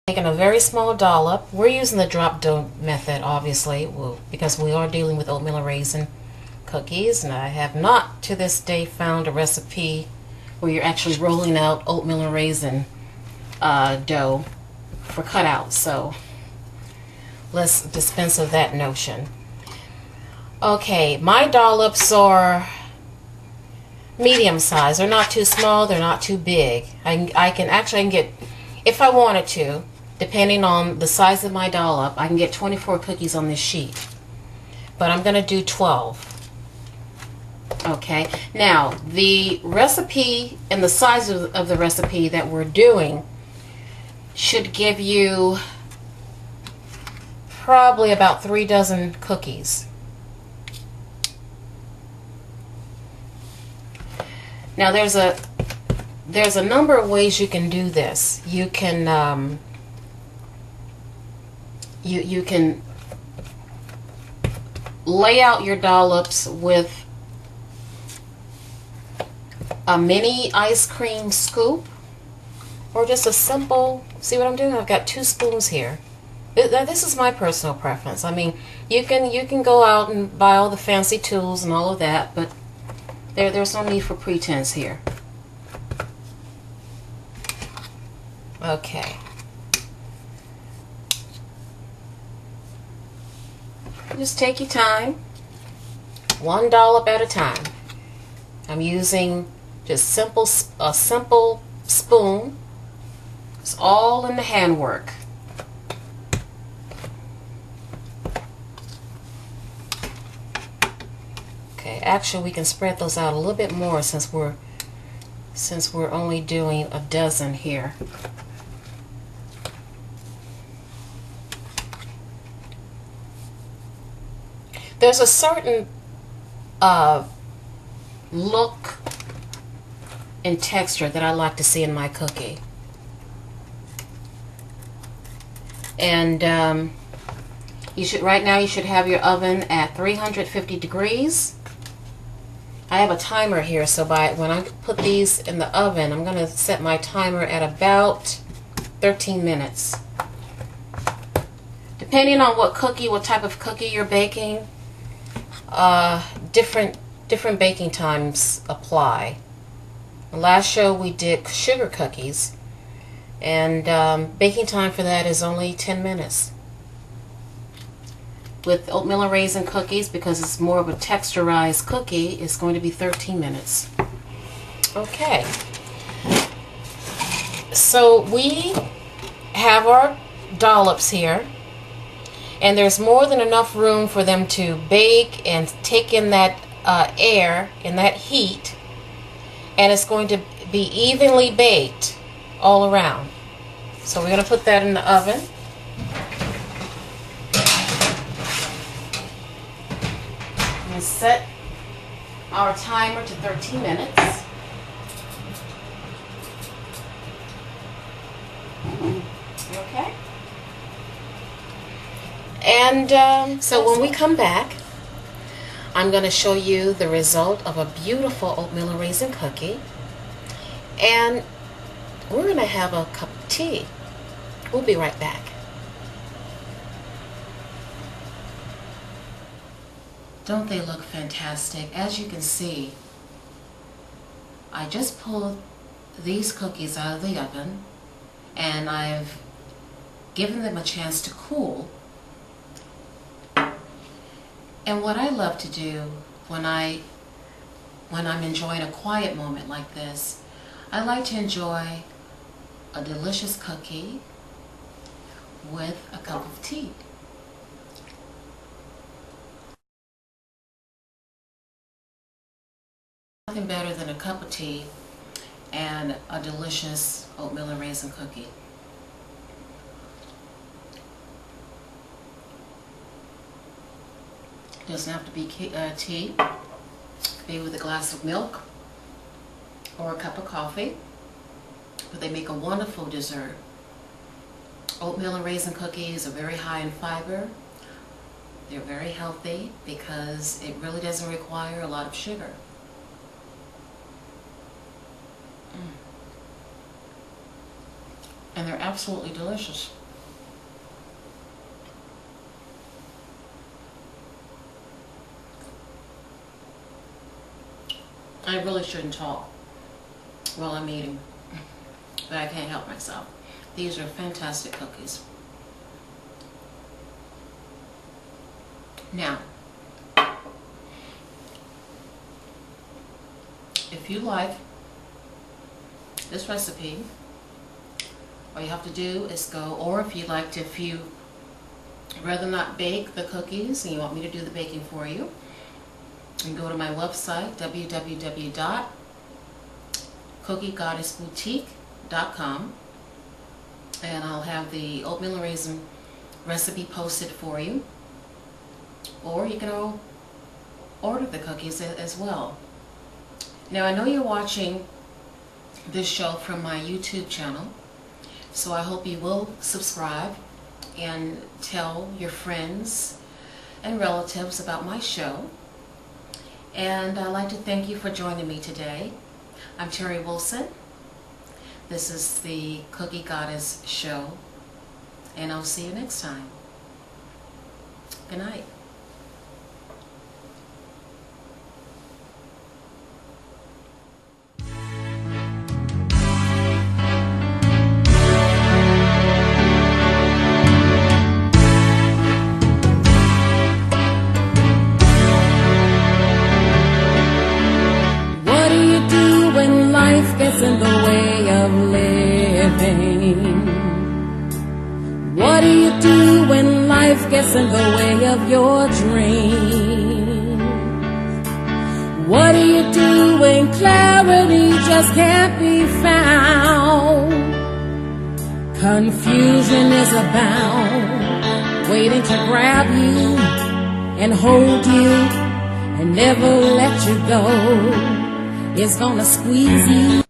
Taking a very small dollop. We're using the drop dough method, obviously, because we are dealing with oatmeal and raisin cookies, and I have not to this day found a recipe where you're actually rolling out oatmeal and raisin dough for cutouts. So let's dispense of that notion. Okay, my dollops are medium size. They're not too small. They're not too big. I can get, if I wanted to, depending on the size of my dollop, I can get 24 cookies on this sheet. But I'm going to do 12. Okay, now the recipe and the size of the recipe that we're doing should give you probably about 3 dozen cookies. Now there's a number of ways you can do this. You can you can lay out your dollops with a mini ice cream scoop, or just a simple, see what I'm doing? I've got 2 spoons here. This is my personal preference. I mean, you can go out and buy all the fancy tools and all of that, but there's no need for pretense here. Okay. Just take your time, 1 dollop at a time. I'm using just a simple spoon. It's all in the handwork. Okay, actually we can spread those out a little bit more since we're only doing a dozen here. There's a certain look and texture that I like to see in my cookie. And right now you should have your oven at 350 degrees. I have a timer here, so when I put these in the oven, I'm going to set my timer at about 13 minutes. Depending on what type of cookie you're baking, different baking times apply. The last show we did sugar cookies, and baking time for that is only 10 minutes. With oatmeal and raisin cookies, because it's more of a texturized cookie, it's going to be 13 minutes. Okay. So we have our dollops here, and there's more than enough room for them to bake and take in that air and that heat, and it's going to be evenly baked all around. So we're going to put that in the oven. And set our timer to 13 minutes. Okay? And so when we come back, I'm going to show you the result of a beautiful oatmeal and raisin cookie. And we're going to have a cup of tea. We'll be right back. Don't they look fantastic? As you can see, I just pulled these cookies out of the oven, and I've given them a chance to cool. And what I love to do when I'm enjoying a quiet moment like this, I like to enjoy a delicious cookie with a cup of tea. Nothing better than a cup of tea and a delicious oatmeal and raisin cookie. It doesn't have to be tea. It could be with a glass of milk or a cup of coffee, but they make a wonderful dessert. Oatmeal and raisin cookies are very high in fiber. They're very healthy because it really doesn't require a lot of sugar. and they're absolutely delicious. I really shouldn't talk while I'm eating, but I can't help myself. These are fantastic cookies. Now, if you like this recipe, all you have to do is go, or if you'd rather not bake the cookies and you want me to do the baking for you, you can go to my website, www.cookiegoddessboutique.com, and I'll have the oatmeal and raisin recipe posted for you. Or you can order the cookies as well. Now, I know you're watching this show from my YouTube channel, so I hope you will subscribe and tell your friends and relatives about my show. And I'd like to thank you for joining me today. I'm Teri Wilson. This is the Cookie Goddess Show, and I'll see you next time. Good night. Gets in the way of living. What do you do when life gets in the way of your dream? What do you do when clarity just can't be found? Confusion is abound, waiting to grab you and hold you and never let you go. It's gonna squeeze you.